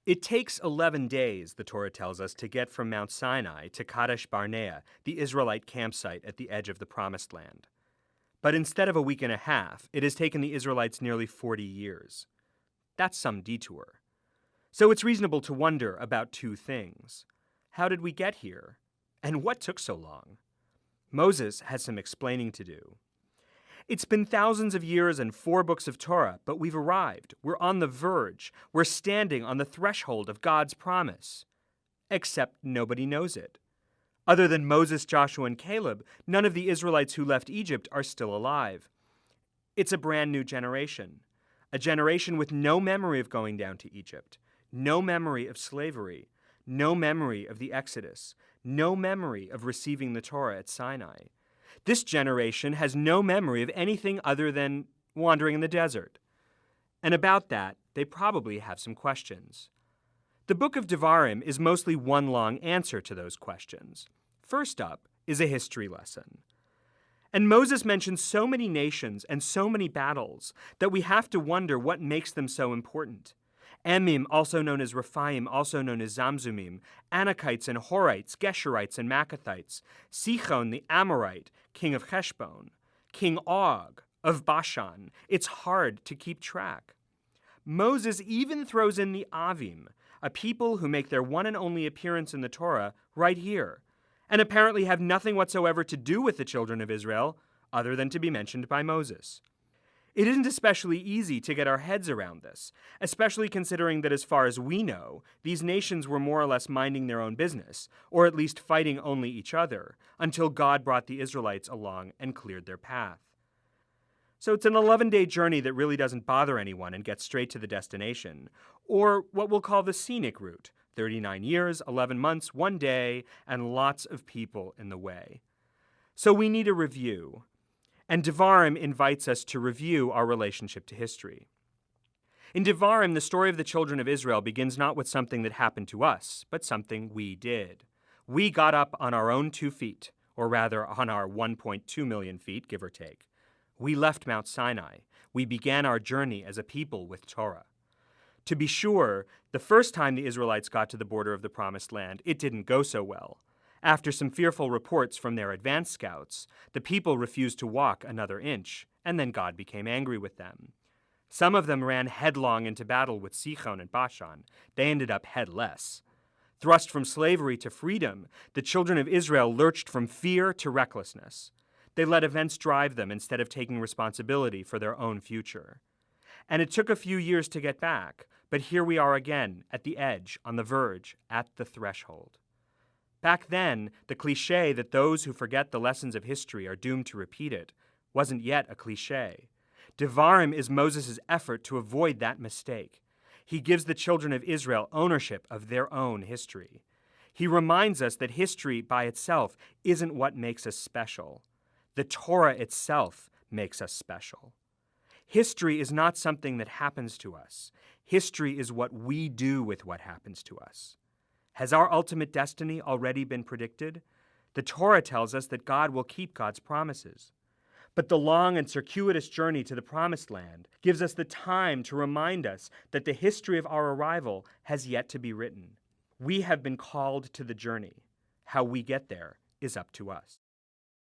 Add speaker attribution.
Speaker 1: It takes 11 days, the Torah tells us, to get from Mount Sinai to Kadesh Barnea, the Israelite campsite at the edge of the Promised Land. But instead of a week and a half, it has taken the Israelites nearly 40 years. That's some detour. So it's reasonable to wonder about two things. How did we get here? And what took so long? Moses has some explaining to do. It's been thousands of years and 4 books of Torah, but we've arrived. We're on the verge. We're standing on the threshold of God's promise. Except nobody knows it. Other than Moses, Joshua, and Caleb, none of the Israelites who left Egypt are still alive. It's a brand new generation. A generation with no memory of going down to Egypt, no memory of slavery, no memory of the Exodus, no memory of receiving the Torah at Sinai. This generation has no memory of anything other than wandering in the desert. And about that, they probably have some questions. The book of DEVARIM is mostly one long answer to those questions. First up is a history lesson. And Moses mentions so many nations and so many battles that we have to wonder what makes them so important. Emim, also known as Rephaim, also known as Zamzumim, Anakites and Horites, Geshurites and Maccathites, Sichon the Amorite, king of Heshbon, King Og of Bashan. It's hard to keep track. Moses even throws in the Avim, a people who make their one and only appearance in the Torah right here, and apparently have nothing whatsoever to do with the children of Israel other than to be mentioned by Moses. It isn't especially easy to get our heads around this, especially considering that as far as we know, these nations were more or less minding their own business, or at least fighting only each other, until God brought the Israelites along and cleared their path. So it's an 11-day journey that really doesn't bother anyone and gets straight to the destination, or what we'll call the scenic route, 39 years, 11 months, 1 day, and lots of people in the way. So we need a review. And DEVARIM invites us to review our relationship to history. In DEVARIM, the story of the children of Israel begins not with something that happened to us, but something we did. We got up on our own 2 feet, or rather on our 1.2 million feet, give or take. We left Mount Sinai. We began our journey as a people with Torah. To be sure, the first time the Israelites got to the border of the Promised Land, it didn't go so well. After some fearful reports from their advance scouts, the people refused to walk another inch, and then God became angry with them. Some of them ran headlong into battle with Sichon and Bashan. They ended up headless. Thrust from slavery to freedom, the children of Israel lurched from fear to recklessness. They let events drive them instead of taking responsibility for their own future. And it took a few years to get back, but here we are again, at the edge, on the verge, at the threshold. Back then, the cliché that those who forget the lessons of history are doomed to repeat it wasn't yet a cliché. DEVARIM is Moses' effort to avoid that mistake. He gives the children of Israel ownership of their own history. He reminds us that history by itself isn't what makes us special. The Torah itself makes us special. History is not something that happens to us. History is what we do with what happens to us. Has our ultimate destiny already been predicted? The Torah tells us that God will keep God's promises. But the long and circuitous journey to the Promised Land gives us the time to remind us that the history of our arrival has yet to be written. We have been called to the journey. How we get there is up to us.